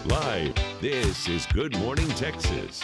Live, this is Good Morning Texas.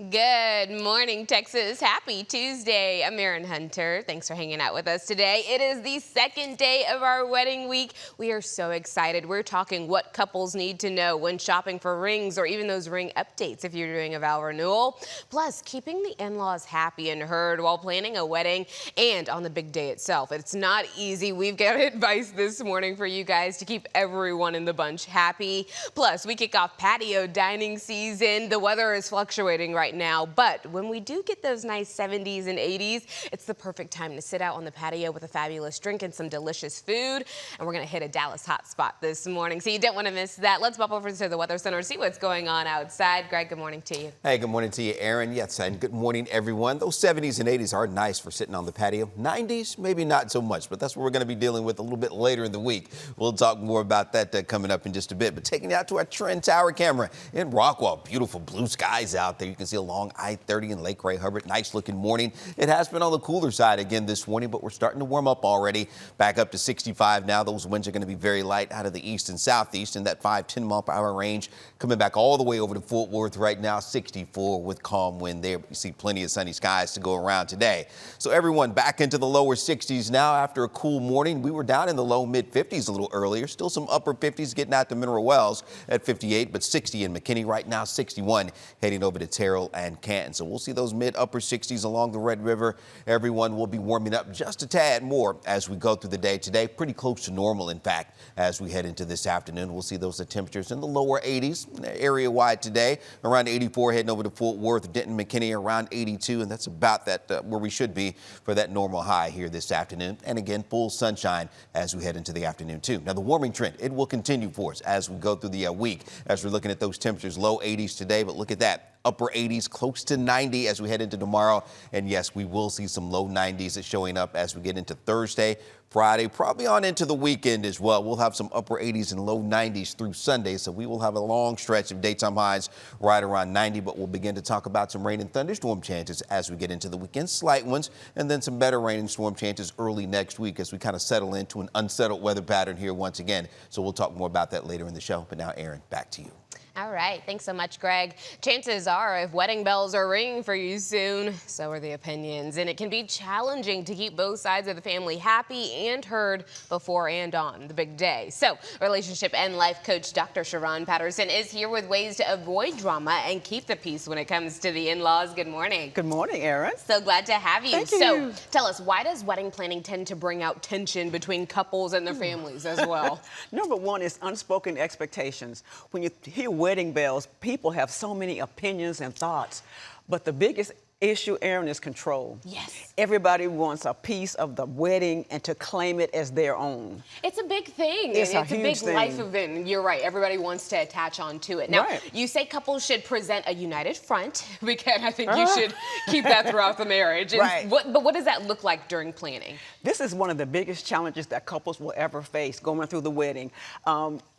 Good morning, Texas. Happy Tuesday. I'm Erin Hunter. Thanks for hanging out with us today. It is the second day of our wedding week. We are so excited. We're talking what couples need to know when shopping for rings or even those ring updates if you're doing a vow renewal. Plus, keeping the in-laws happy and heard while planning a wedding and on the big day itself. It's not easy. We've got advice this morning for you guys to keep everyone in the bunch happy. Plus, we kick off patio dining season. The weather is fluctuating right now, but when we do get those nice 70s and 80s, it's the perfect time to sit out on the patio with a fabulous drink and some delicious food. And we're going to hit a Dallas hot spot this morning, so you don't want to miss that. Let's pop over to the Weather Center and see what's going on outside. Greg, good morning to you. Hey, good morning to you, Erin. Yes, and good morning, everyone. Those 70s and 80s are nice for sitting on the patio. 90s, maybe not so much, but that's what we're going to be dealing with a little bit later in the week. We'll talk more about that coming up in just a bit. But taking you out to our Trend Tower camera in Rockwall. Beautiful blue skies out there. You can see along I-30 in Lake Ray Hubbard. Nice looking morning. It has been on the cooler side again this morning, but we're starting to warm up already. Back up to 65 now. Those winds are going to be very light out of the east and southeast in that 5-10 mile per hour range. Coming back all the way over to Fort Worth right now, 64 with calm wind there. You see plenty of sunny skies to go around today. So everyone back into the lower 60s now after a cool morning. We were down in the low mid 50s a little earlier. Still some upper 50s getting out to Mineral Wells at 58, but 60 in McKinney right now, 61 heading over to Terrell and Canton. So we'll see those mid upper 60s along the Red River. Everyone will be warming up just a tad more as we go through the day today. Pretty close to normal, in fact, as we head into this afternoon. We'll see those temperatures in the lower 80s area wide today. Around 84 heading over to Fort Worth, Denton, McKinney around 82. And that's about that where we should be for that normal high here this afternoon. And again, full sunshine as we head into the afternoon too. Now the warming trend, it will continue for us as we go through the week as we're looking at those temperatures. Low 80s today, but look at that. Upper 80s, close to 90 as we head into tomorrow. And yes, we will see some low 90s showing up as we get into Thursday, Friday, probably on into the weekend as well. We'll have some upper 80s and low 90s through Sunday. So we will have a long stretch of daytime highs right around 90, but we'll begin to talk about some rain and thunderstorm chances as we get into the weekend, slight ones, and then some better rain and storm chances early next week as we kind of settle into an unsettled weather pattern here once again. So we'll talk more about that later in the show. But now, Erin, back to you. All right. Thanks so much, Greg. Chances are if wedding bells are ringing for you soon, so are the opinions. And it can be challenging to keep both sides of the family happy and heard before and on the big day. So relationship and life coach Dr. Sharon Patterson is here with ways to avoid drama and keep the peace when it comes to the in-laws. Good morning. Good morning, Erin. So glad to have you. Thank you. So tell us, why does wedding planning tend to bring out tension between couples and their families as well? Number one is unspoken expectations. When you hear wedding bells, people have so many opinions and thoughts, but the biggest issue, Erin, is control. Yes. Everybody wants a piece of the wedding and to claim it as their own. It's a big thing. It's a big huge thing. Life event. You're right. Everybody wants to attach on to it. Now, Right. You say couples should present a united front because I think you should keep that throughout the marriage. And Right. But what does that look like during planning? This is one of the biggest challenges that couples will ever face going through the wedding.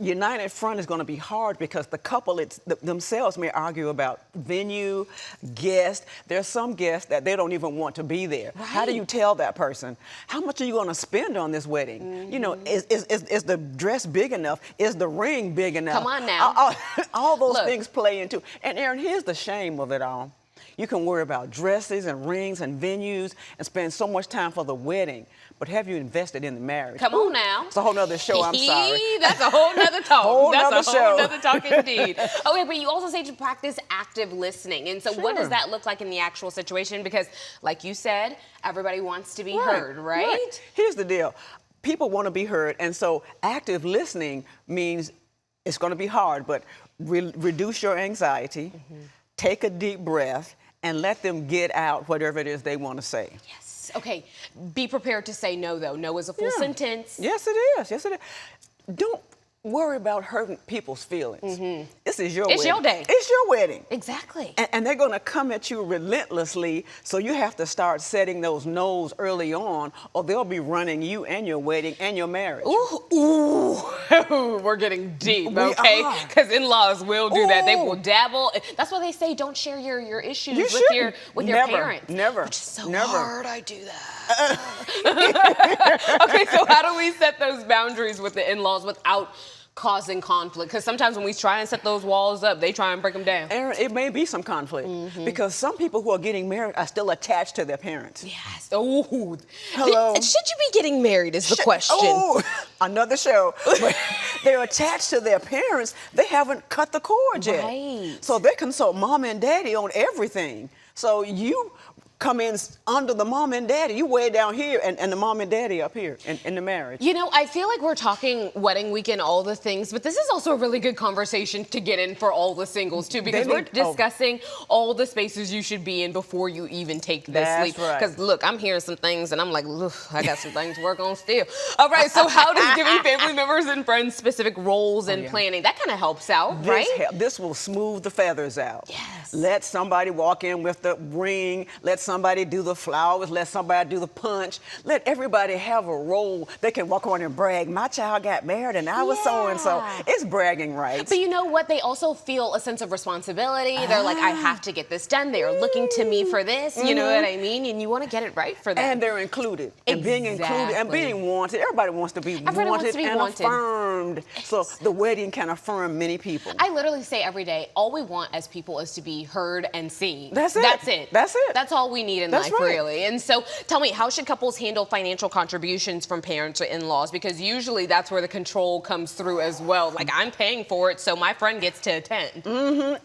United front is going to be hard because the couple themselves may argue about venue, guests. There's some guests that they don't even want to be there. Right. How do you tell that person, how much are you going to spend on this wedding? Mm-hmm. You know, is the dress big enough? Is the ring big enough? Come on now. All those Look. things play into. And Erin, here's the shame of it all. You can worry about dresses and rings and venues and spend so much time for the wedding, but have you invested in the marriage? Come on now. It's a whole nother show, I'm sorry. That's a whole nother talk. That's a whole show. nother talk indeed. Okay, but you also say to practice active listening. And so what does Sure. that look like in the actual situation? Because like you said, everybody wants to be Right, heard, right? Here's the deal. People want to be heard, and so active listening means it's going to be hard, but reduce your anxiety, take a deep breath, and let them get out whatever it is they want to say. Yes. Okay. Be prepared to say no, though. No is a full sentence. Yes, it is. Yes, it is. Don't worry about hurting people's feelings. This is your It's wedding. your day. It's your wedding. Exactly. And they're going to come at you relentlessly, so you have to start setting those no's early on, or they'll be running you and your wedding and your marriage. Ooh, we're getting deep, We okay? are. Because in-laws will do that. They Ooh. will dabble. That's why they say don't share your issues You with shouldn't. your Never, parents. never, Which is so never. hard. I do that. Okay, so how do we set those boundaries with the in-laws without causing conflict? Because sometimes when we try and set those walls up, they try and break them down. Aaron, it may be some conflict because some people who are getting married are still attached to their parents. Yes. Oh. Hello. Should you be getting married is the question. Oh, another show. But they're attached to their parents. They haven't cut the cord yet. Right. So they consult mom and daddy on everything. So you come in under the mom and daddy. You way down here and the mom and daddy up here in the marriage. You know, I feel like we're talking wedding weekend, all the things, but this is also a really good conversation to get in for all the singles too, because we're discussing all the spaces you should be in before you even take this leap. Right. Because look, I'm hearing some things and I'm like, I got some things to work on still. All right, so how does giving family members and friends specific roles and planning, that kind of helps out, right? This will smooth the feathers out. Yes. Let somebody walk in with the ring. Let somebody do the flowers. Let somebody do the punch. Let everybody have a role. They can walk around and brag. My child got married and I was so-and-so. It's bragging rights. But you know what? They also feel a sense of responsibility. They're like, I have to get this done. They are looking to me for this. You know what I mean? And you want to get it right for them. And they're included. And being included and being wanted. Everybody wants to be wanted and affirmed. So the wedding can affirm many people. I literally say every day, all we want as people is to be heard and seen. That's it. That's it. That's it. That's all we need in life, really. And so tell me, how should couples handle financial contributions from parents or in-laws? Because usually that's where the control comes through as well. Like, I'm paying for it, so my friend gets to attend.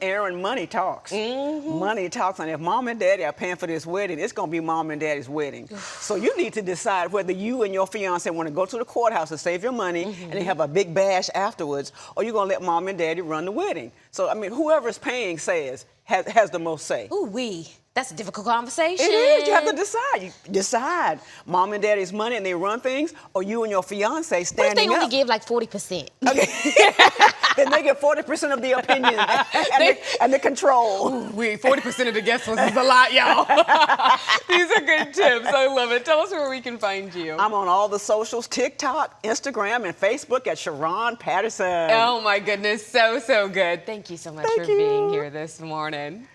Aaron, money talks. Money talks. And if mom and daddy are paying for this wedding, it's going to be mom and daddy's wedding. So you need to decide whether you and your fiance want to go to the courthouse to save your money and then have a big bash afterwards, or you're going to let mom and daddy run the wedding. So, I mean, whoever's paying has the most say. Ooh, that's a difficult conversation. It is. You have to decide. You decide. Mom and daddy's money and they run things, or you and your fiance standing up. What if they only give like 40%? Okay. Then they get 40% of the opinion and the control. Ooh, 40% of the guest list is a lot, y'all. These are good tips. I love it. Tell us where we can find you. I'm on all the socials, TikTok, Instagram, and Facebook at Sharon Patterson. Oh my goodness, so good. Thank you so much for being here this morning.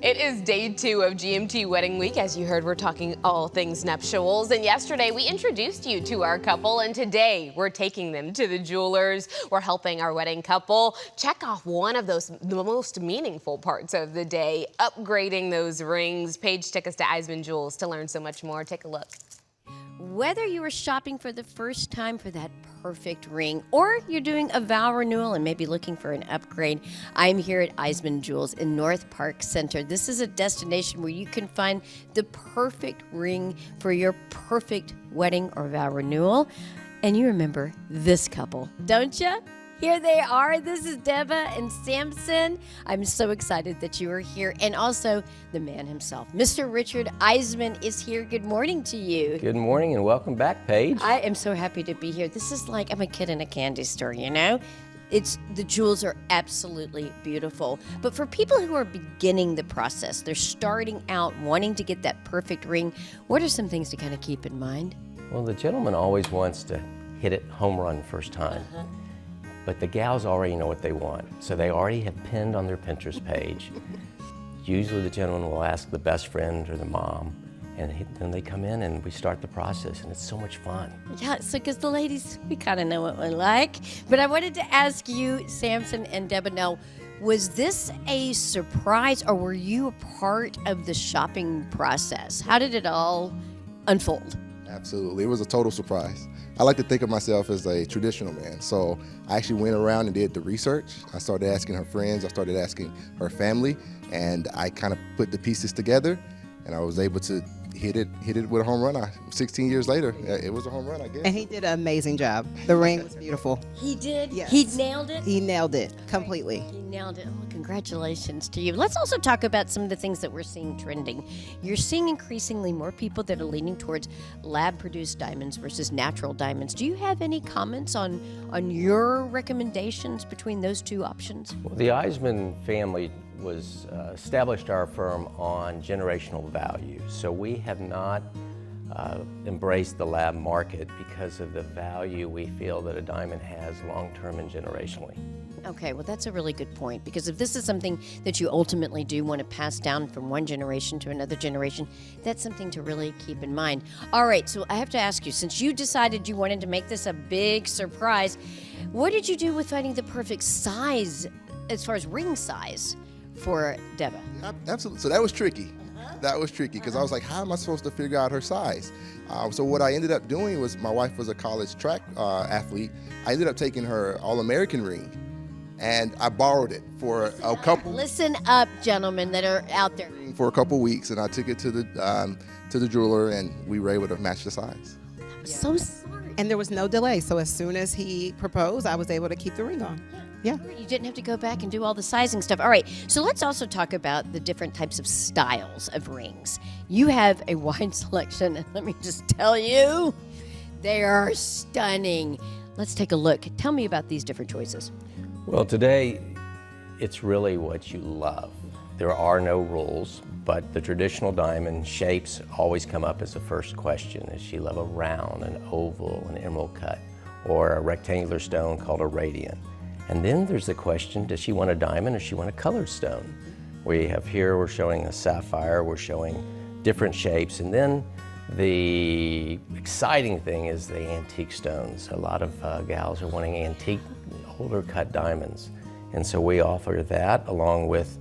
It is day 2 of GMT Wedding Week. As you heard, we're talking all things nuptials. And yesterday, we introduced you to our couple. And today, we're taking them to the jewelers. We're helping our wedding couple check off one of the most meaningful parts of the day, upgrading those rings. Paige took us to Eisman Jewels to learn so much more. Take a look. Whether you are shopping for the first time for that perfect ring, or you're doing a vow renewal and maybe looking for an upgrade, I'm here at Eisman Jewels in North Park Center. This is a destination where you can find the perfect ring for your perfect wedding or vow renewal. And you remember this couple, don't you? Here they are. This is Deba and Samson. I'm so excited that you are here. And also the man himself, Mr. Richard Eisman, is here. Good morning to you. Good morning and welcome back, Paige. I am so happy to be here. This is like I'm a kid in a candy store, you know? The jewels are absolutely beautiful. But for people who are beginning the process, they're starting out wanting to get that perfect ring, what are some things to kind of keep in mind? Well, the gentleman always wants to hit it home run first time. But the gals already know what they want, so they already have pinned on their Pinterest page. Usually the gentleman will ask the best friend or the mom, and then they come in and we start the process, and it's so much fun. Yeah, so because the ladies, we kind of know what we like. But I wanted to ask you, Samson and Deba, now, was this a surprise, or were you a part of the shopping process? How did it all unfold? Absolutely, it was a total surprise. I like to think of myself as a traditional man, so I actually went around and did the research. I started asking her friends, I started asking her family, and I kind of put the pieces together, and I was able to hit it with a home run. 16 years later, it was a home run, I guess. And he did an amazing job. The ring was beautiful. He did? Yes. He nailed it? He nailed it completely. He nailed it. Oh, congratulations to you. Let's also talk about some of the things that we're seeing trending. You're seeing increasingly more people that are leaning towards lab-produced diamonds versus natural diamonds. Do you have any comments on your recommendations between those two options? Well, the Eisman family was established our firm on generational value. So we have not embraced the lab market because of the value we feel that a diamond has long-term and generationally. Okay, well, that's a really good point, because if this is something that you ultimately do want to pass down from one generation to another generation, that's something to really keep in mind. All right, so I have to ask you, since you decided you wanted to make this a big surprise, what did you do with finding the perfect size as far as ring size for Deba? Absolutely. So that was tricky. That was tricky because I was like, how am I supposed to figure out her size? So what I ended up doing was, my wife was a college track athlete. I ended up taking her All-American ring, and I borrowed it for a couple. Listen up, gentlemen that are out there. For a couple weeks, and I took it to the jeweler, and we were able to match the size. I'm so sorry. And there was no delay. So as soon as he proposed, I was able to keep the ring on. Yeah. You didn't have to go back and do all the sizing stuff. All right, so let's also talk about the different types of styles of rings. You have a wide selection, and let me just tell you, they are stunning. Let's take a look. Tell me about these different choices. Well, today, it's really what you love. There are no rules, but the traditional diamond shapes always come up as the first question. Does she love a round, an oval, an emerald cut, or a rectangular stone called a radiant? And then there's the question, does she want a diamond or does she want a colored stone? We have here, we're showing a sapphire, we're showing different shapes, and then the exciting thing is the antique stones. A lot of gals are wanting antique, older cut diamonds. And so we offer that along with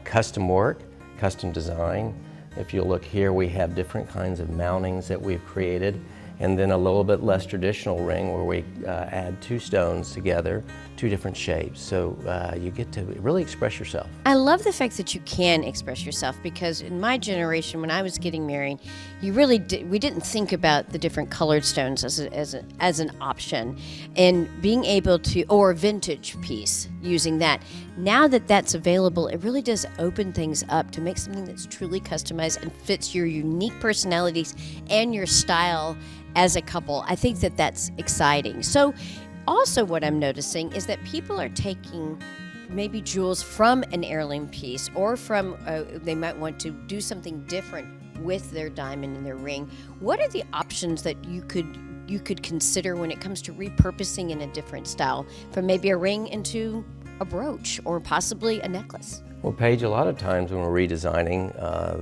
custom work, custom design. If you look here, we have different kinds of mountings that we've created, and then a little bit less traditional ring where we add two stones together, two different shapes. So you get to really express yourself. I love the fact that you can express yourself, because in my generation, when I was getting married, we didn't think about the different colored stones as an option, and being able to, or a vintage piece, using that. Now that that's available, it really does open things up to make something that's truly customized and fits your unique personalities and your style as a couple. I think that that's exciting. So also what I'm noticing is that people are taking maybe jewels from an heirloom piece, or from, they might want to do something different with their diamond and their ring. What are the options that you could consider when it comes to repurposing in a different style, from maybe a ring into a brooch or possibly a necklace? Well, Paige, a lot of times when we're redesigning,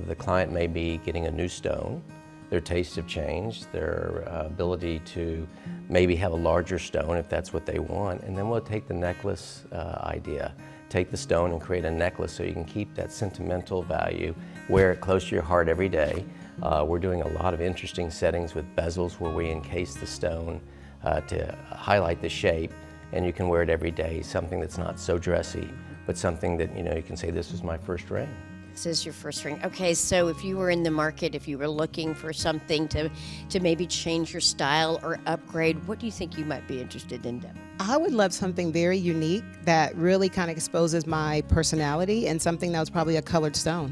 the client may be getting a new stone. Their tastes have changed, their ability to maybe have a larger stone if that's what they want, and then we'll take the necklace idea, take the stone and create a necklace so you can keep that sentimental value, wear it close to your heart every day. We're doing a lot of interesting settings with bezels where we encase the stone to highlight the shape, and you can wear it every day, something that's not so dressy, but something that you can say, this was my first ring. This is your first ring. Okay, so if you were in the market, if you were looking for something to maybe change your style or upgrade, what do you think you might be interested in, Deb? I would love something very unique that really kind of exposes my personality, and something that was probably a colored stone.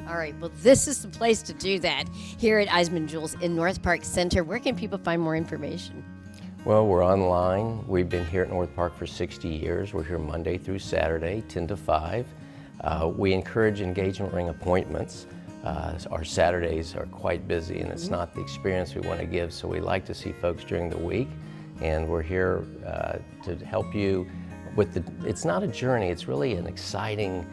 All right, well, this is the place to do that here at Eisman Jewels in North Park Center. Where can people find more information? Well, we're online. We've been here at North Park for 60 years. We're here Monday through Saturday, 10 to 5. We encourage engagement ring appointments. Our Saturdays are quite busy, and it's not the experience we want to give, so we like to see folks during the week. And we're here to help you with it's not a journey, it's really an exciting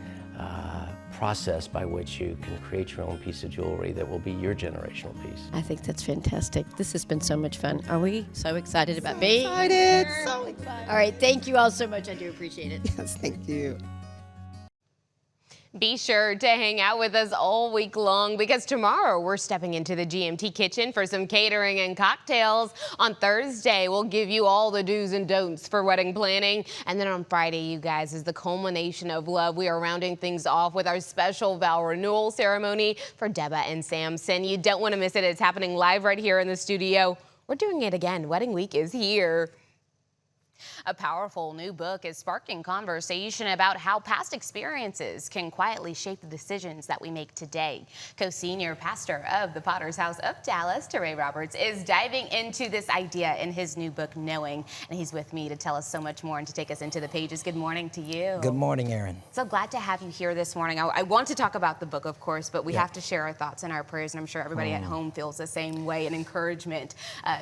process by which you can create your own piece of jewelry that will be your generational piece. I think that's fantastic. This has been so much fun. Are we so excited about being Excited, here? so excited. All right, thank you all so much. I do appreciate it. Yes, thank you. Be sure to hang out with us all week long because tomorrow we're stepping into the GMT kitchen for some catering and cocktails. On Thursday, we'll give you all the do's and don'ts for wedding planning. And then on Friday, you guys, is the culmination of love. We are rounding things off with our special vow renewal ceremony for Deba and Samson. You don't want to miss it. It's happening live right here in the studio. We're doing it again. Wedding week is here. A powerful new book is sparking conversation about how past experiences can quietly shape the decisions that we make today. Co-senior pastor of the Potter's House of Dallas, Toure Roberts, is diving into this idea in his new book, Knowing. And he's with me to tell us so much more and to take us into the pages. Good morning to you. Good morning, Erin. So glad to have you here this morning. I want to talk about the book, of course, but we have to share our thoughts and our prayers, and I'm sure everybody at home feels the same way. And encouragement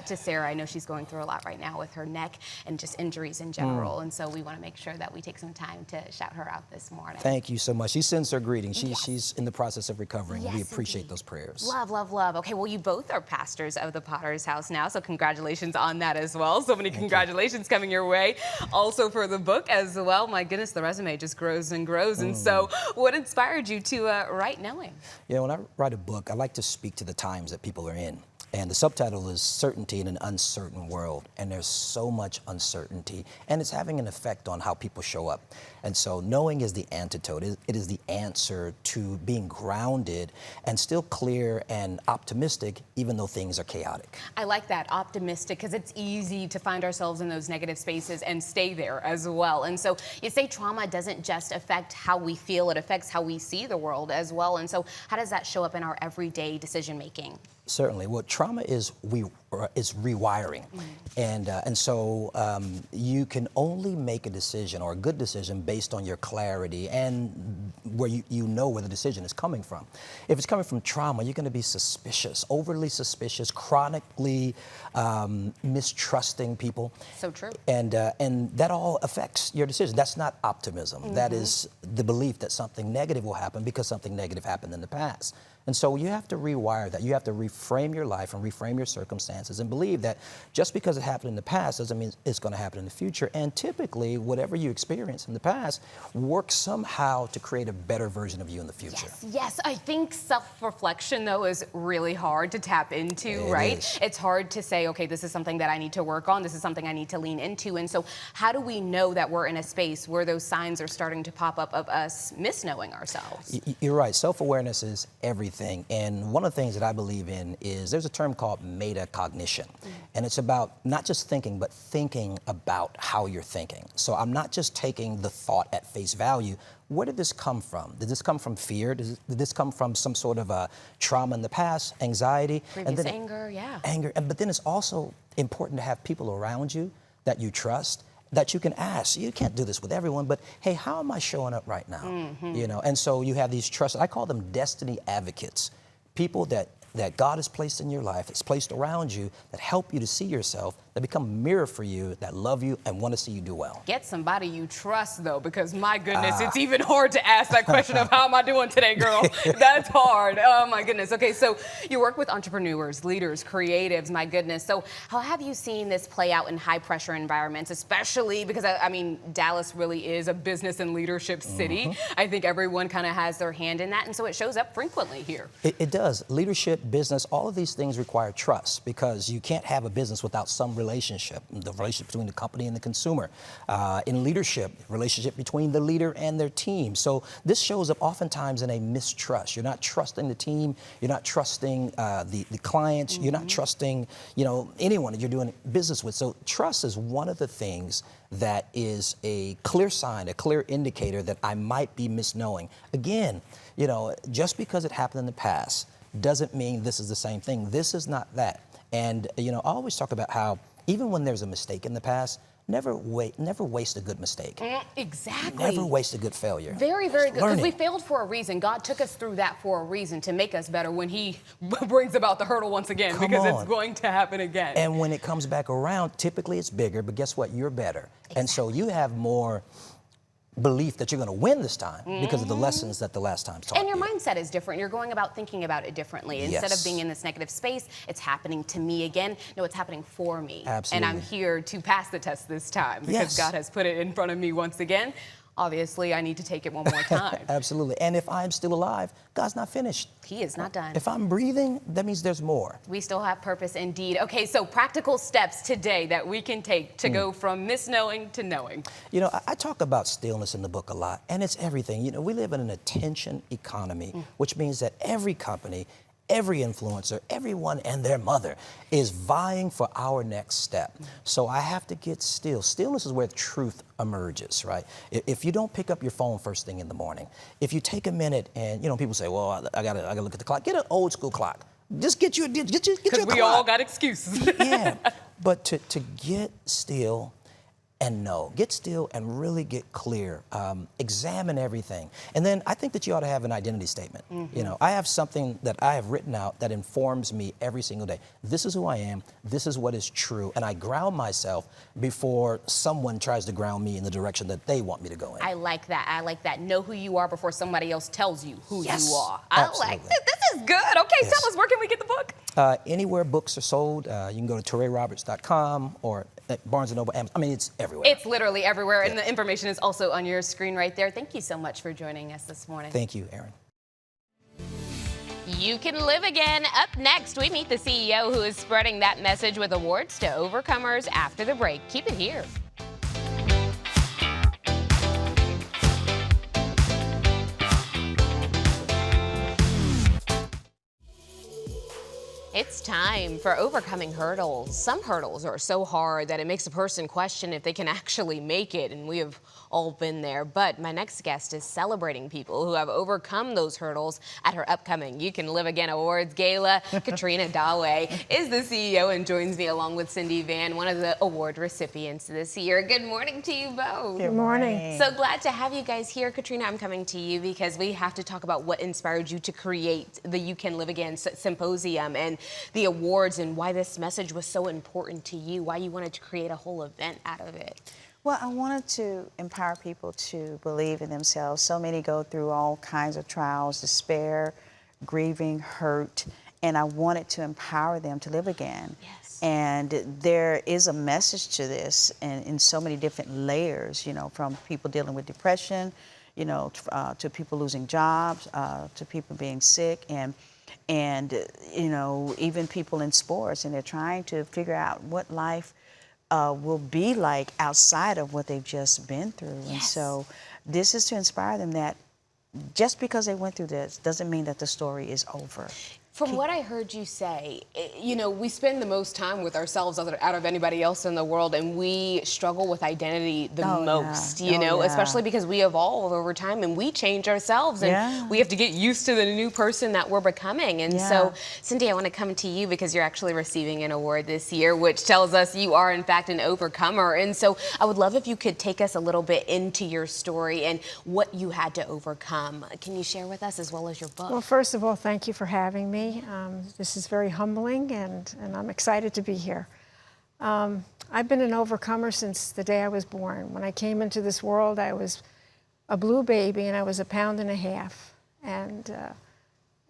to Sarah. I know she's going through a lot right now with her neck and just injuries in general, and so we want to make sure that we take some time to shout her out this morning. Thank you so much. She sends her greetings. She's in the process of recovering. Yes, we appreciate indeed. those prayers. Love, love, love. Okay, well, you both are pastors of the Potter's House now, so congratulations on that as well. So many congratulations coming your way. Also for the book as well. My goodness, the resume just grows and grows. And so what inspired you to write Knowing? You know, when I write a book, I like to speak to the times that people are in. And the subtitle is Certainty in an Uncertain World. And there's so much uncertainty, and it's having an effect on how people show up. And so knowing is the antidote. It is the answer to being grounded and still clear and optimistic, even though things are chaotic. I like that, optimistic, because it's easy to find ourselves in those negative spaces and stay there as well. And so you say trauma doesn't just affect how we feel, it affects how we see the world as well. And so how does that show up in our everyday decision making? Certainly. Well, trauma is rewiring. And so you can only make a decision, or a good decision, based on your clarity and where you know where the decision is coming from. If it's coming from trauma, you're going to be suspicious, overly suspicious, chronically mistrusting people. So true. And that all affects your decision. That's not optimism. That is the belief that something negative will happen because something negative happened in the past. And so you have to rewire that. You have to reframe your life and reframe your circumstances and believe that just because it happened in the past doesn't mean it's going to happen in the future. And typically, whatever you experience in the past works somehow to create a better version of you in the future. Yes. I think self-reflection, though, is really hard to tap into, right? It's hard to say, okay, this is something that I need to work on. This is something I need to lean into. And so how do we know that we're in a space where those signs are starting to pop up of us misknowing ourselves? You're right. Self-awareness is everything. And one of the things that I believe in is there's a term called metacognition. And it's about not just thinking, but thinking about how you're thinking. So I'm not just taking the thought at face value. Where did this come from? Did this come from fear? Did this come from some sort of a trauma in the past, anxiety? Previous anger, Anger. But then it's also important to have people around you that you trust, that you can ask. You can't do this with everyone, but hey, how am I showing up right now? You know, and so you have these trust. I call them destiny advocates, people that God has placed in your life, has placed around you, that help you to see yourself, that become a mirror for you, that love you and want to see you do well. Get somebody you trust, though, because my goodness, it's even hard to ask that question of how am I doing today, girl? That's hard. Oh, my goodness. Okay, so you work with entrepreneurs, leaders, creatives, my goodness. So how have you seen this play out in high-pressure environments, especially because, I mean, Dallas really is a business and leadership city. I think everyone kind of has their hand in that, and so it shows up frequently here. It does. Leadership, business, all of these things require trust, because you can't have a business without some relationship, the relationship between the company and the consumer. In leadership, relationship between the leader and their team. So this shows up oftentimes in a mistrust. You're not trusting the team. You're not trusting the clients. You're not trusting, you know, anyone that you're doing business with. So trust is one of the things that is a clear sign, a clear indicator that I might be misknowing. Again, you know, just because it happened in the past doesn't mean this is the same thing. This is not that. And, you know, I always talk about how even when there's a mistake in the past, never waste a good mistake. Exactly. Never waste a good failure. Very, very good. Because we failed for a reason. God took us through that for a reason, to make us better when he brings about the hurdle once again, because it's going to happen again. And when it comes back around, typically it's bigger, but guess what? You're better. Exactly. And so you have more belief that you're going to win this time because of the lessons that the last time taught you. And your mindset is different. You're going about thinking about it differently. Instead of being in this negative space, it's happening to me again. No, it's happening for me. Absolutely. And I'm here to pass the test this time because God has put it in front of me once again. obviously I need to take it one more time. Absolutely. And if I'm still alive, God's not finished. He is not done. If I'm breathing, that means there's more. We still have purpose indeed. Okay, so practical steps today that we can take to go from misknowing to knowing. You know, I talk about stillness in the book a lot, and it's everything. You know, we live in an attention economy, which means that every company, every influencer, everyone and their mother is vying for our next step. So I have to get still. Stillness is where truth emerges, right? If you don't pick up your phone first thing in the morning, if you take a minute and, you know, people say, well, I gotta look at the clock. Get an old school clock. Just get your clock. Because we all got excuses. Yeah, but to get still and know, get still and really get clear, examine everything. And then I think that you ought to have an identity statement. You know, I have something that I have written out that informs me every single day. This is who I am, this is what is true, and I ground myself before someone tries to ground me in the direction that they want me to go in. I like that. I like that. Know who you are before somebody else tells you who you are. Absolutely. I like this. This is good. Okay, Yes. tell us, where can we get the book? Anywhere books are sold, you can go to toureroberts.com or at Barnes & Noble, Amazon. I mean, it's everywhere. It's literally everywhere, and the information is also on your screen right there. Thank you so much for joining us this morning. Thank you, Aaron. You can live again. Up next, we meet the CEO who is spreading that message with awards to overcomers after the break. Keep it here. It's time for overcoming hurdles. Some hurdles are so hard that it makes a person question if they can actually make it, and we have all been there. But my next guest is celebrating people who have overcome those hurdles at her upcoming You Can Live Again Awards Gala. Katrina Dawe is the CEO and joins me along with Cindy Van, one of the award recipients this year. Good morning to you both. Good morning. So glad to have you guys here. Katrina, I'm coming to you because we have to talk about what inspired you to create the You Can Live Again Symposium and the awards, and why this message was so important to you, why you wanted to create a whole event out of it. Well, I wanted to empower people to believe in themselves. So many go through all kinds of trials, despair, grieving, hurt, and I wanted to empower them to live again. Yes. And there is a message to this in so many different layers, you know, from people dealing with depression, you know, to people losing jobs, to people being sick, and you know, even people in sports, and they're trying to figure out what life will be like outside of what they've just been through. Yes. And so this is to inspire them that just because they went through this doesn't mean that the story is over. From what I heard you say, you know, we spend the most time with ourselves out of anybody else in the world, and we struggle with identity the most, you know, especially because we evolve over time and we change ourselves, and we have to get used to the new person that we're becoming. And so, Cindy, I want to come to you because you're actually receiving an award this year, which tells us you are, in fact, an overcomer. And so I would love if you could take us a little bit into your story and what you had to overcome. Can you share with us, as well as your book? Well, first of all, thank you for having me. This is very humbling, and I'm excited to be here. I've been an overcomer since the day I was born. When I came into this world, I was a blue baby, and I was 1.5 pounds,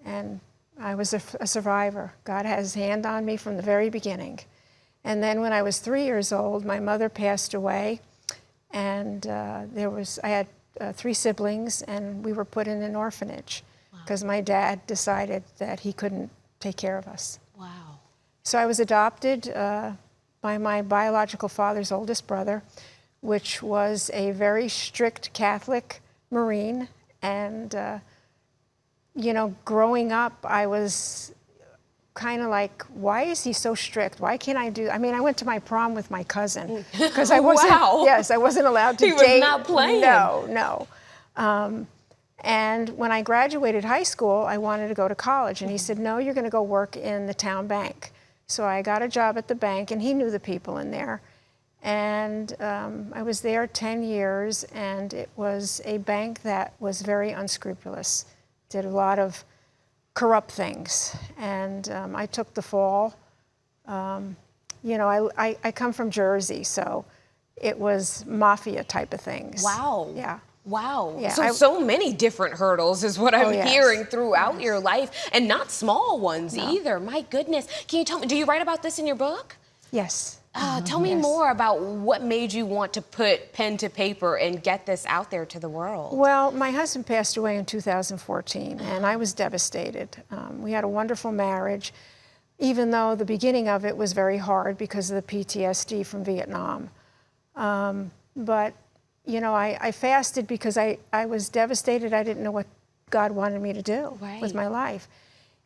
and I was a survivor. God had His hand on me from the very beginning. And then when I was 3 years old, my mother passed away, and I had 3 siblings, and we were put in an orphanage because my dad decided that he couldn't take care of us. Wow. So I was adopted by my biological father's oldest brother, which was a very strict Catholic Marine. And, you know, growing up, I was kind of like, why is he so strict? Why can't I do? I mean, I went to my prom with my cousin because I wasn't. Wow. Yes, I wasn't allowed to He date. was not playing. No. And when I graduated high school, I wanted to go to college. And he said, no, you're going to go work in the town bank. So I got a job at the bank, and he knew the people in there. And I was there 10 years, and it was a bank that was very unscrupulous, did a lot of corrupt things. And I took the fall. You know, I come from Jersey, so it was mafia type of things. Wow. Yeah. Wow. Yeah, So many different hurdles is what I'm yes. hearing throughout your life, and not small ones either. My goodness. Can you tell me, do you write about this in your book? Yes. Tell me more about what made you want to put pen to paper and get this out there to the world. Well, my husband passed away in 2014, and I was devastated. We had a wonderful marriage, even though the beginning of it was very hard because of the PTSD from Vietnam. But, you know, I fasted because I was devastated. I didn't know what God wanted me to do with my life.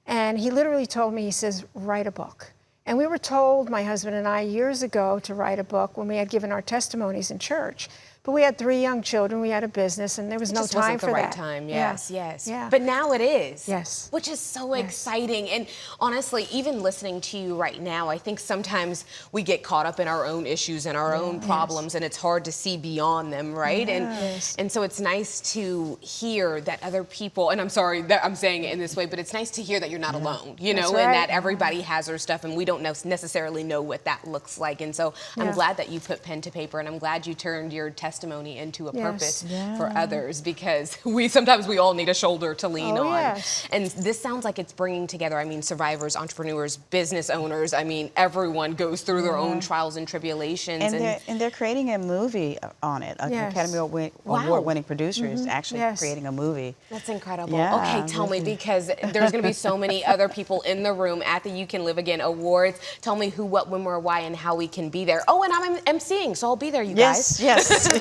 And he literally told me, he says, write a book. And we were told, my husband and I, years ago to write a book when we had given our testimonies in church. But we had 3 young children, we had a business, and there was no time for that. It just wasn't the right time, yes, yes. Yeah. But now it is. Yes. Which is so exciting. And honestly, even listening to you right now, I think sometimes we get caught up in our own issues and our own problems, and it's hard to see beyond them, right? And so it's nice to hear that other people, and I'm sorry that I'm saying it in this way, but it's nice to hear that you're not alone, you know, and that everybody has their stuff, and we don't necessarily know what that looks like. And so I'm glad that you put pen to paper, and I'm glad you turned your testimony into a purpose for others, because sometimes we all need a shoulder to lean on. And this sounds like it's bringing together, I mean, survivors, entrepreneurs, business owners. I mean, everyone goes through their own trials and tribulations. And they're creating a movie on it. An Academy Award-winning producer is actually creating a movie. That's incredible. Okay, tell me, because there's going to be so many other people in the room at the You Can Live Again Awards. Tell me who, what, when, where, why, and how we can be there. Oh, and I'm emceeing, so I'll be there, you guys. Yes.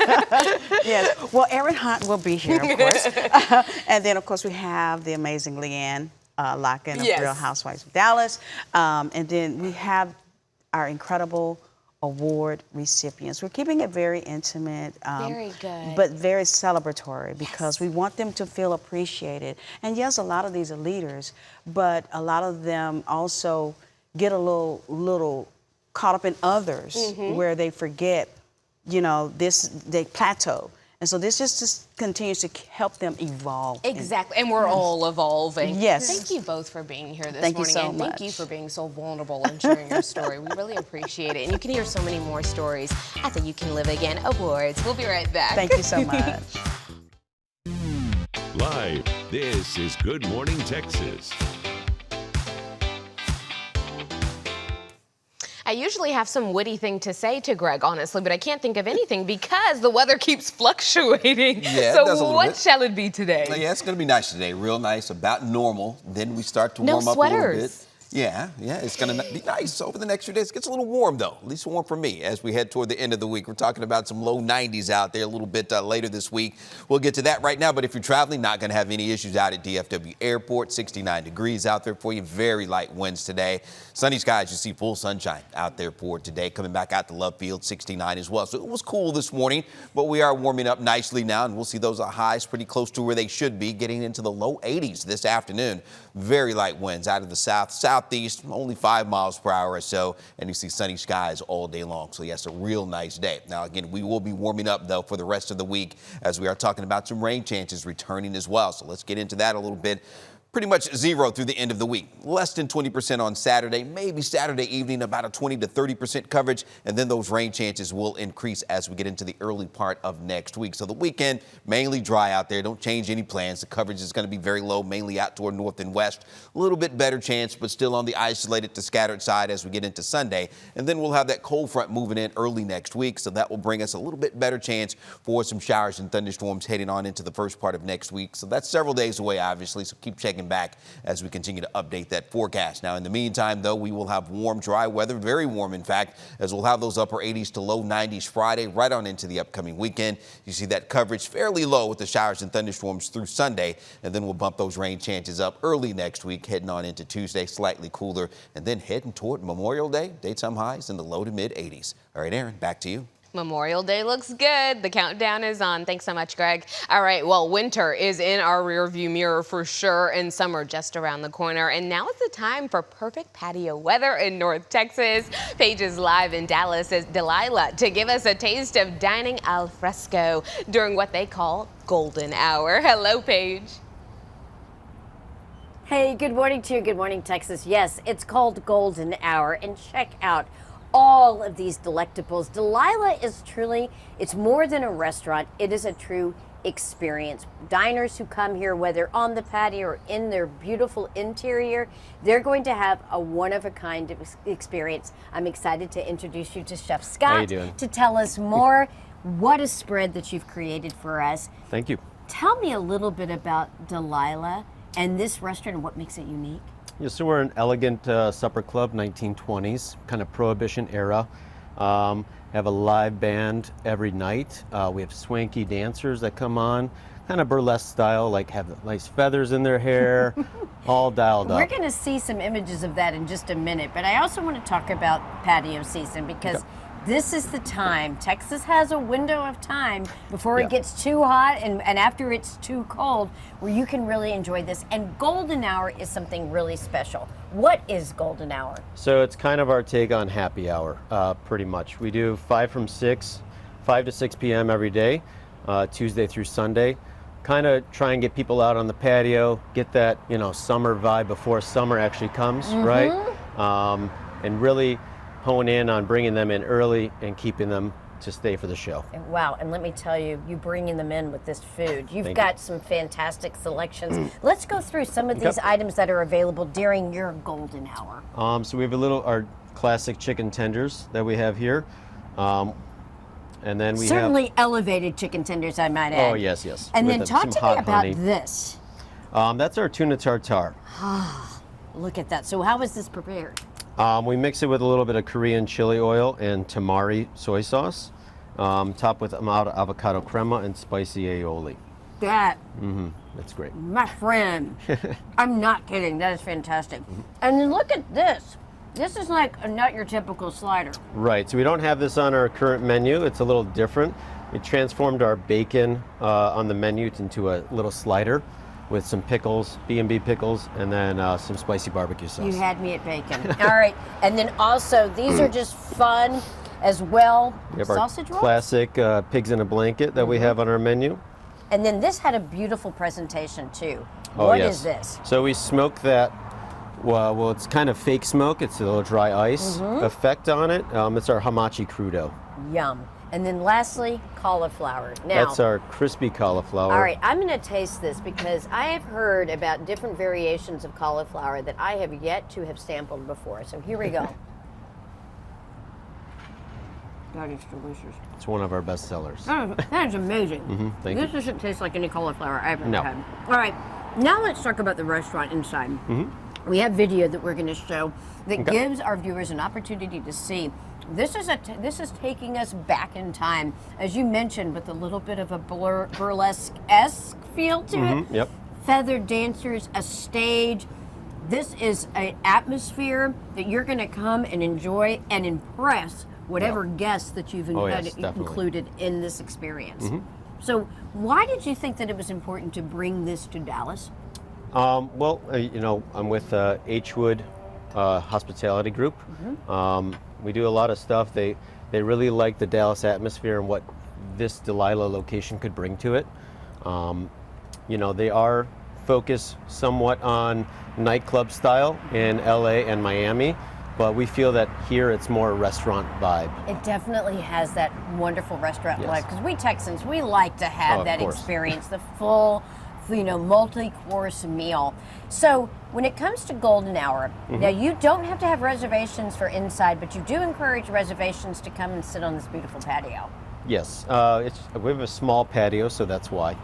Yes. Well, Erin Hunt will be here, of course. And then, of course, we have the amazing Leanne Locken of Real Housewives of Dallas. And then we have our incredible award recipients. We're keeping it very intimate, very good, but very celebratory, because we want them to feel appreciated. And yes, a lot of these are leaders, but a lot of them also get a little caught up in others, where they forget, you know, they plateau. And so this just continues to help them evolve. Exactly, and we're all evolving. Yes. Thank you both for being here this morning. Thank you so much. Thank you for being so vulnerable and sharing your story. We really appreciate it. And you can hear so many more stories at the You Can Live Again Awards. We'll be right back. Thank you so much. Live, this is Good Morning Texas. I usually have some witty thing to say to Greg, honestly, but I can't think of anything because the weather keeps fluctuating. Yeah, so it does a little what bit. Shall it be today? Yeah, it's going to be nice today. Real nice, about normal. Then we start to warm up a little bit. Yeah, it's going to be nice over the next few days. It gets a little warm, though, at least warm for me as we head toward the end of the week. We're talking about some low 90s out there a little bit later this week. We'll get to that right now, but if you're traveling, not going to have any issues out at DFW Airport. 69 degrees out there for you. Very light winds today. Sunny skies, you see full sunshine out there for today. Coming back out to Love Field, 69 as well. So it was cool this morning, but we are warming up nicely now, and we'll see those highs pretty close to where they should be, getting into the low 80s this afternoon. Very light winds out of the southeast, only 5 miles per hour or so, and you see sunny skies all day long. So yes, a real nice day. Now again, we will be warming up though for the rest of the week, as we are talking about some rain chances returning as well. So let's get into that a little bit. Pretty much zero through the end of the week. Less than 20% on Saturday, maybe Saturday evening, about a 20 to 30% coverage, and then those rain chances will increase as we get into the early part of next week. So the weekend, mainly dry out there. Don't change any plans. The coverage is going to be very low, mainly out toward north and west. A little bit better chance, but still on the isolated to scattered side as we get into Sunday. And then we'll have that cold front moving in early next week, so that will bring us a little bit better chance for some showers and thunderstorms heading on into the first part of next week. So that's several days away, obviously, so keep checking back as we continue to update that forecast. Now, in the meantime, though, we will have warm, dry weather, very warm, in fact, as we'll have those upper 80s to low 90s Friday, right on into the upcoming weekend. You see that coverage fairly low with the showers and thunderstorms through Sunday, and then we'll bump those rain chances up early next week, heading on into Tuesday, slightly cooler, and then heading toward Memorial Day, daytime highs in the low to mid 80s. All right, Erin, back to you. Memorial Day looks good. The countdown is on. Thanks so much, Greg. All right, well, winter is in our rearview mirror for sure, and summer just around the corner. And now is the time for perfect patio weather in North Texas. Paige is live in Dallas as Delilah to give us a taste of dining al fresco during what they call golden hour. Hello, Paige. Hey, good morning to you. Good morning, Texas. Yes, it's called golden hour, and check out all of these delectables. Delilah is truly, it's more than a restaurant. It is a true experience. Diners who come here, whether on the patio or in their beautiful interior, they're going to have a one-of-a-kind experience. I'm excited to introduce you to Chef Scott. How you doing? To tell us more. What a spread that you've created for us. Thank you. Tell me a little bit about Delilah and this restaurant and what makes it unique. Yeah, so we're an elegant supper club, 1920s, kind of Prohibition era. Have a live band every night. We have swanky dancers that come on, kind of burlesque style, like have nice feathers in their hair, all dialed up. We're going to see some images of that in just a minute, but I also want to talk about patio season because this is the time. Texas has a window of time before it gets too hot and after it's too cold where you can really enjoy this. And golden hour is something really special. What is golden hour? So it's kind of our take on happy hour, pretty much. We do 5 to 6 p.m. every day, Tuesday through Sunday. Kind of try and get people out on the patio, get that, you know, summer vibe before summer actually comes, right? And really hone in on bringing them in early and keeping them to stay for the show. Wow, and let me tell you, you bringing them in with this food. You've got some fantastic selections. Let's go through some of these items that are available during your golden hour. So we have our classic chicken tenders that we have here. And then we certainly elevated chicken tenders, I might add. Oh, yes, yes. And with then talk to me about honey. this. That's our tuna tartare. Look at that. So how is this prepared? We mix it with a little bit of Korean chili oil and tamari soy sauce, topped with avocado crema and spicy aioli. That, That's great. my friend, I'm not kidding. That is fantastic. And then look at this. This is like not your typical slider. Right, so we don't have this on our current menu. It's a little different. We transformed our bacon on the menu into a little slider with some pickles, B&B pickles, and then some spicy barbecue sauce. You had me at bacon. All right, and then also these are just fun as well. We have Sausage our rolls? classic pigs in a blanket that we have on our menu. And then this had a beautiful presentation too. Oh, What yes. is this? So we smoke that. Well, it's kind of fake smoke. It's a little dry ice effect on it. It's our hamachi crudo. Yum. And then lastly, cauliflower. Now, That's our crispy cauliflower. all right, I'm going to taste this because I have heard about different variations of cauliflower that I have yet to have sampled before. So here we go. That is delicious. It's one of our best sellers. That is amazing. Thank This you. doesn't taste like any cauliflower I've ever No. had. All right, now let's talk about the restaurant inside. We have video that we're going to show that gives our viewers an opportunity to see. This is taking us back in time, as you mentioned, with a little bit of a burlesque-esque feel to it. Yep. Feathered dancers, a stage. This is an atmosphere that you're going to come and enjoy and impress whatever guests that you've included in this experience. So why did you think that it was important to bring this to Dallas? Well, I'm with H. Wood Hospitality Group. We do a lot of stuff. They really like the Dallas atmosphere and what this Delilah location could bring to it. They are focused somewhat on nightclub style in LA and Miami, but we feel that here it's more restaurant vibe. It definitely has that wonderful restaurant Yes. vibe because we Texans, we like to have of that course. experience, the full, multi-course meal. So when it comes to golden hour, now you don't have to have reservations for inside, but you do encourage reservations to come and sit on this beautiful patio. Yes, we have a small patio, so that's why.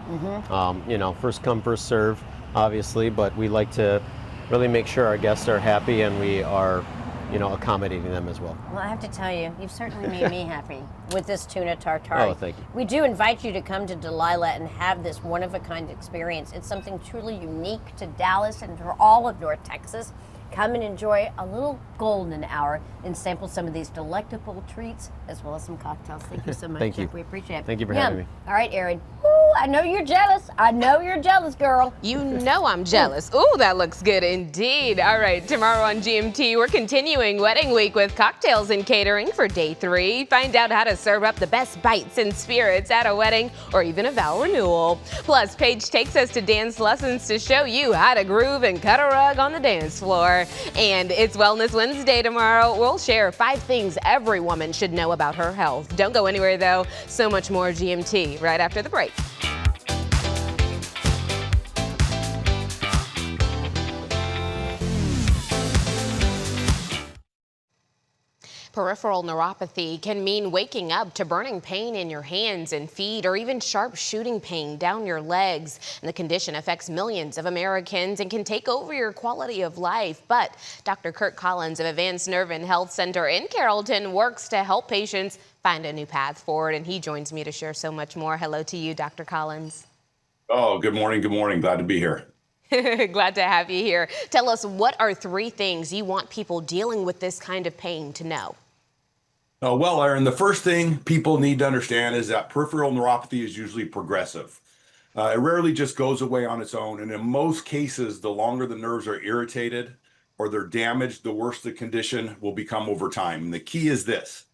First come, first serve, obviously, but we like to really make sure our guests are happy and we are, accommodating them as well. Well, I have to tell you, you've certainly made me happy with this tuna tartare. Oh, thank you. We do invite you to come to Delilah and have this one-of-a-kind experience. It's something truly unique to Dallas and for all of North Texas. Come and enjoy a little golden hour and sample some of these delectable treats as well as some cocktails. Thank you so much, Thank you. Chef. We appreciate it. Thank you for having me. All right, Erin. Ooh, I know you're jealous. I know you're jealous, girl. You know I'm jealous. Ooh, that looks good indeed. All right, tomorrow on GMT, we're continuing Wedding Week with cocktails and catering for day 3. Find out how to serve up the best bites and spirits at a wedding or even a vow renewal. Plus, Paige takes us to dance lessons to show you how to groove and cut a rug on the dance floor. And it's Wellness Wednesday tomorrow. We'll share 5 things every woman should know about her health. Don't go anywhere, though. So much more GMT right after the break. Peripheral neuropathy can mean waking up to burning pain in your hands and feet, or even sharp shooting pain down your legs. And the condition affects millions of Americans and can take over your quality of life. But Dr. Kurt Collins of Advanced Nerve and Health Center in Carrollton works to help patients find a new path forward, and he joins me to share so much more. Hello to you, Dr. Collins. Oh, good morning. Good morning. Glad to be here. Glad to have you here. Tell us, what are 3 things you want people dealing with this kind of pain to know? Well, Aaron, the first thing people need to understand is that peripheral neuropathy is usually progressive. It rarely just goes away on its own. And in most cases, the longer the nerves are irritated or they're damaged, the worse the condition will become over time. And the key is this: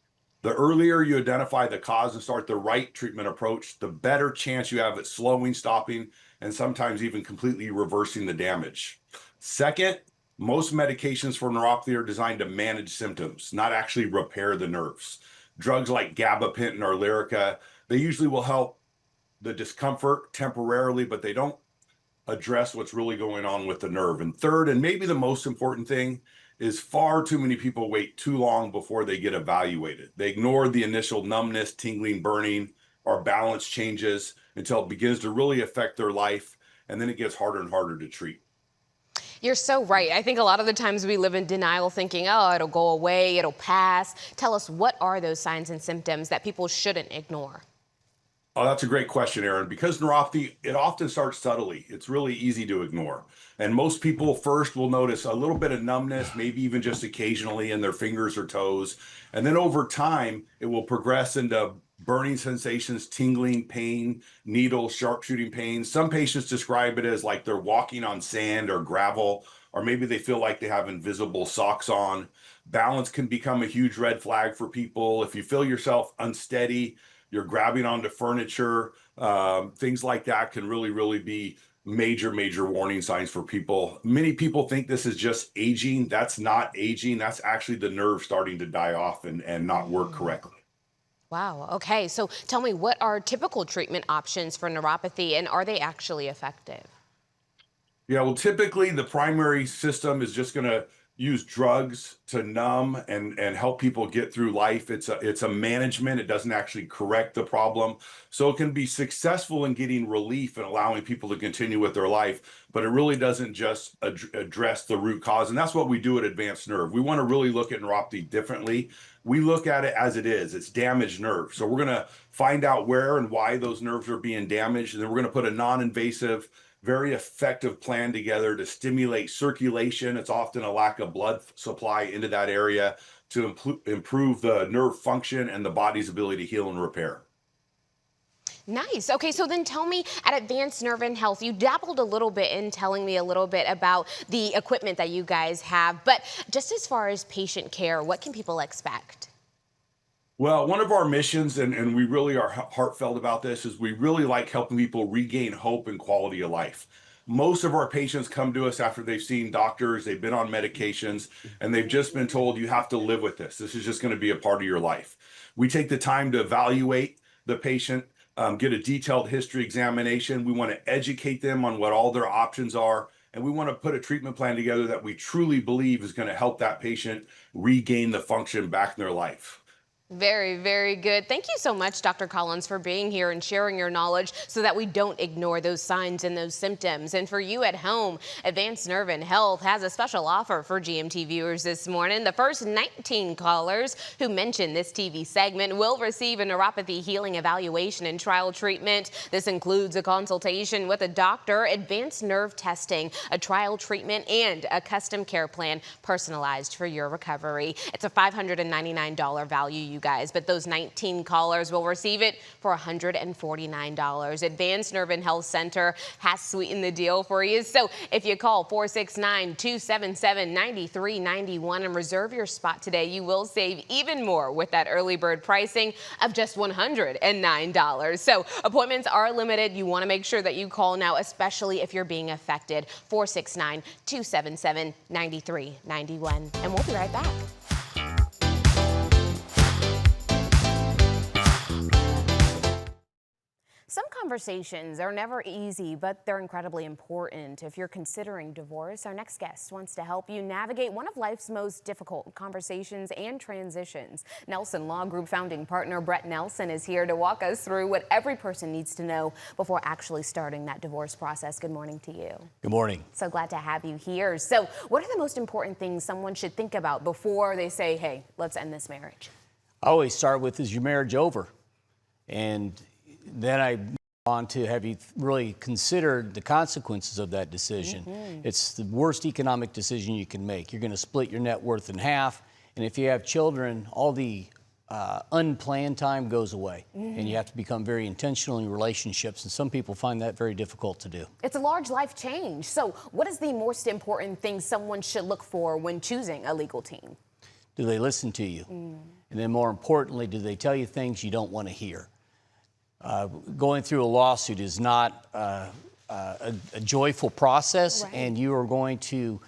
the earlier you identify the cause and start the right treatment approach, the better chance you have at slowing, stopping, and sometimes even completely reversing the damage. Second, most medications for neuropathy are designed to manage symptoms, not actually repair the nerves. Drugs like gabapentin or Lyrica, they usually will help the discomfort temporarily, but they don't address what's really going on with the nerve. And third, and maybe the most important thing, is far too many people wait too long before they get evaluated. They ignore the initial numbness, tingling, burning, or balance changes until it begins to really affect their life, and then it gets harder and harder to treat. You're so right. I think a lot of the times we live in denial, thinking, oh, it'll go away, it'll pass. Tell us, what are those signs and symptoms that people shouldn't ignore? Oh, that's a great question, Aaron. Because neuropathy, it often starts subtly. It's really easy to ignore. And most people first will notice a little bit of numbness, maybe even just occasionally in their fingers or toes. And then over time, it will progress into burning sensations, tingling, pain, needles, sharp shooting pain. Some patients describe it as like they're walking on sand or gravel, or maybe they feel like they have invisible socks on. Balance can become a huge red flag for people. If you feel yourself unsteady, you're grabbing onto furniture, things like that can really be major warning signs for people. Many people think this is just aging. That's not aging. That's actually the nerve starting to die off and not work correctly. Wow. Okay. So tell me, what are typical treatment options for neuropathy, and are they actually effective? Yeah, well, typically the primary system is just going to use drugs to numb and help people get through life. It's a management. It doesn't actually correct the problem. So it can be successful in getting relief and allowing people to continue with their life, but it really doesn't just address the root cause. And that's what we do at Advanced Nerve. We want to really look at neuropathy differently. We look at it as it is. It's damaged nerve. So we're going to find out where and why those nerves are being damaged. And then we're going to put a non-invasive, very effective plan together to stimulate circulation. It's often a lack of blood supply into that area to improve the nerve function and the body's ability to heal and repair. Nice. Okay, so then tell me, at Advanced Nerve and Health, you dabbled a little bit in telling me a little bit about the equipment that you guys have, but just as far as patient care, what can people expect? Well, one of our missions, and we really are heartfelt about this, is we really like helping people regain hope and quality of life. Most of our patients come to us after they've seen doctors, they've been on medications, and they've just been told, you have to live with this. This is just going to be a part of your life. We take the time to evaluate the patient, get a detailed history examination. We want to educate them on what all their options are, and we want to put a treatment plan together that we truly believe is going to help that patient regain the function back in their life. Very, very good. Thank you so much, Dr. Collins, for being here and sharing your knowledge so that we don't ignore those signs and those symptoms. And for you at home, Advanced Nerve and Health has a special offer for GMT viewers this morning. The first 19 callers who mention this TV segment will receive a neuropathy healing evaluation and trial treatment. This includes a consultation with a doctor, advanced nerve testing, a trial treatment, and a custom care plan personalized for your recovery. It's a $599 value, you guys, but those 19 callers will receive it for $149. Advanced Nerve and Health Center has sweetened the deal for you. So if you call 469-277-9391 and reserve your spot today, you will save even more with that early bird pricing of just $109. So appointments are limited. You want to make sure that you call now, especially if you're being affected. 469-277-9391. And we'll be right back. Some conversations are never easy, but they're incredibly important. If you're considering divorce, our next guest wants to help you navigate one of life's most difficult conversations and transitions. Nelson Law Group founding partner Brett Nelson is here to walk us through what every person needs to know before actually starting that divorce process. Good morning to you. Good morning. So glad to have you here. So what are the most important things someone should think about before they say, hey, let's end this marriage? I always start with, is your marriage over? And then I move on to, have you really considered the consequences of that decision? It's the worst economic decision you can make. You're going to split your net worth in half. And if you have children, all the unplanned time goes away. And you have to become very intentional in your relationships. And some people find that very difficult to do. It's a large life change. So what is the most important thing someone should look for when choosing a legal team? Do they listen to you? And then more importantly, do they tell you things you don't want to hear? Going through a lawsuit is not a joyful process, and you are going to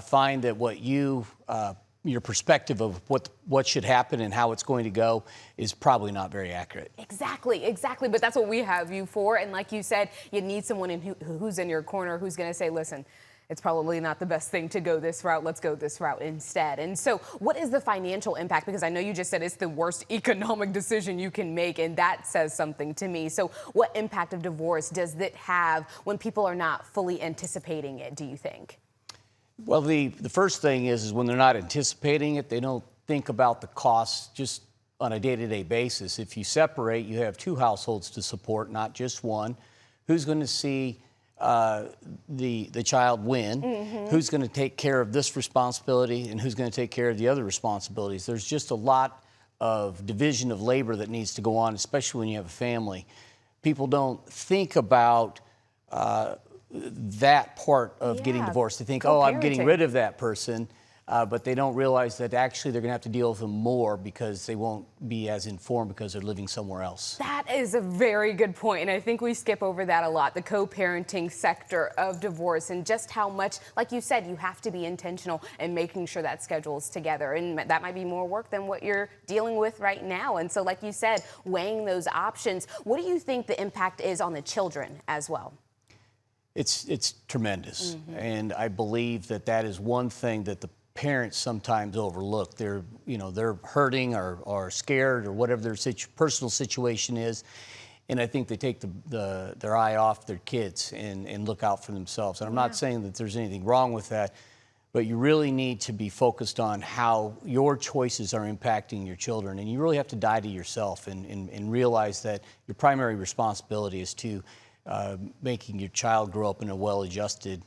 find that what your perspective of what should happen and how it's going to go is probably not very accurate. Exactly. But that's what we have you for. And like you said, you need someone who's in your corner who's going to say, listen, it's probably not the best thing to go this route. Let's go this route instead. And so what is the financial impact? Because I know you just said it's the worst economic decision you can make, and that says something to me. So what impact of divorce does it have when people are not fully anticipating it, do you think? Well, the first thing is when they're not anticipating it, they don't think about the costs just on a day-to-day basis. If you separate, you have two households to support, not just one. Who's going to see the child win, who's going to take care of this responsibility, and who's going to take care of the other responsibilities. There's just a lot of division of labor that needs to go on, especially when you have a family. People don't think about that part of getting divorced. They think, oh, I'm getting rid of that person, but they don't realize that actually they're going to have to deal with them more because they won't be as informed because they're living somewhere else. That is a very good point, and I think we skip over that a lot, the co-parenting sector of divorce, and just how much, like you said, you have to be intentional in making sure that schedule's together, and that might be more work than what you're dealing with right now. And so, like you said, weighing those options, what do you think the impact is on the children as well? It's tremendous, and I believe that is one thing that the parents sometimes overlook. They're hurting or scared or whatever their personal situation is, and I think they take their eye off their kids and look out for themselves. And I'm not saying that there's anything wrong with that, but you really need to be focused on how your choices are impacting your children, and you really have to die to yourself and realize that your primary responsibility is to making your child grow up in a well-adjusted,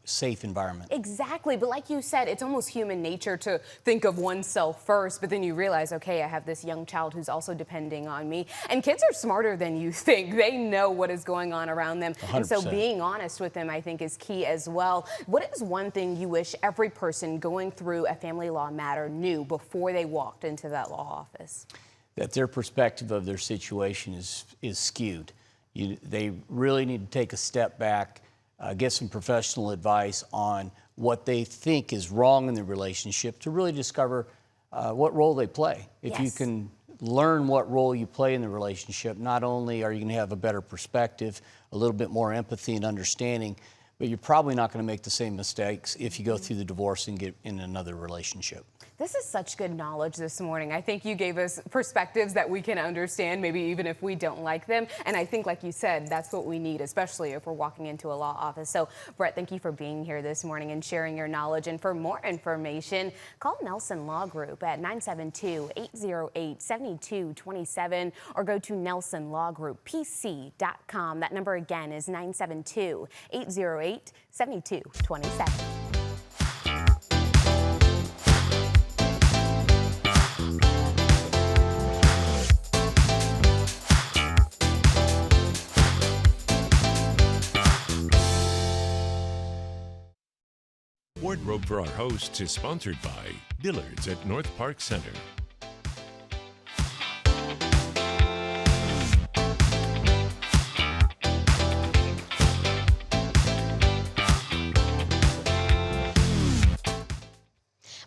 safe environment. Exactly, but like you said, it's almost human nature to think of oneself first, but then you realize, okay, I have this young child who's also depending on me. And kids are smarter than you think. They know what is going on around them. 100%. And so being honest with them, I think, is key as well. What is one thing you wish every person going through a family law matter knew before they walked into that law office? That their perspective of their situation is skewed. They really need to take a step back, get some professional advice on what they think is wrong in the relationship to really discover what role they play. If you can learn what role you play in the relationship, not only are you going to have a better perspective, a little bit more empathy and understanding, but you're probably not going to make the same mistakes if you go through the divorce and get in another relationship. This is such good knowledge this morning. I think you gave us perspectives that we can understand, maybe even if we don't like them. And I think, like you said, that's what we need, especially if we're walking into a law office. So, Brett, thank you for being here this morning and sharing your knowledge. And for more information, call Nelson Law Group at 972-808-7227 or go to nelsonlawgrouppc.com. That number again is 972-808-7227. Wardrobe for our hosts is sponsored by Dillard's at North Park Center.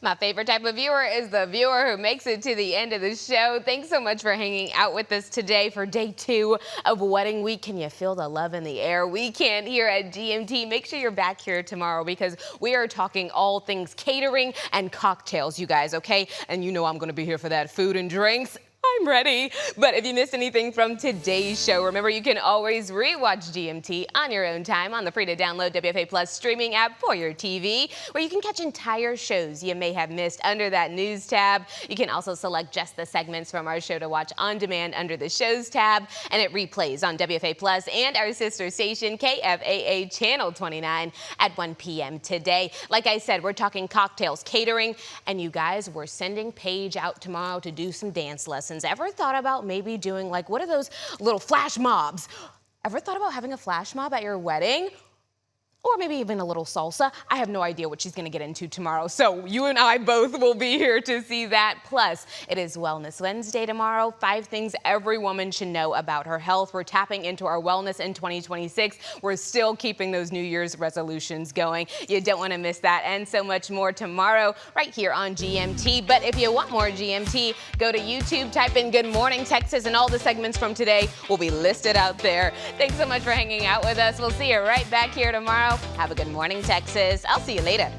My My favorite type of viewer is the viewer who makes it to the end of the show. Thanks so much for hanging out with us today for day 2 of Wedding Week. Can you feel the love in the air? We can here at GMT. Make sure you're back here tomorrow because we are talking all things catering and cocktails, you guys, okay? And you know I'm going to be here for that food and drinks. I'm ready. But if you missed anything from today's show, remember you can always rewatch GMT on your own time on the free-to-download WFA Plus streaming app for your TV, where you can catch entire shows you may have missed under that news tab. You can also select just the segments from our show to watch on demand under the shows tab, and it replays on WFA Plus and our sister station KFAA Channel 29 at 1 p.m. today. Like I said, we're talking cocktails, catering, and you guys, we're sending Paige out tomorrow to do some dance lessons. Ever thought about maybe doing like, what are those little flash mobs? Ever thought about having a flash mob at your wedding? Or maybe even a little salsa. I have no idea what she's gonna get into tomorrow, so you and I both will be here to see that. Plus, it is Wellness Wednesday tomorrow. 5 things every woman should know about her health. We're tapping into our wellness in 2026. We're still keeping those New Year's resolutions going. You don't wanna miss that and so much more tomorrow right here on GMT. But if you want more GMT, go to YouTube, type in Good Morning Texas, and all the segments from today will be listed out there. Thanks so much for hanging out with us. We'll see you right back here tomorrow. Have a good morning, Texas. I'll see you later.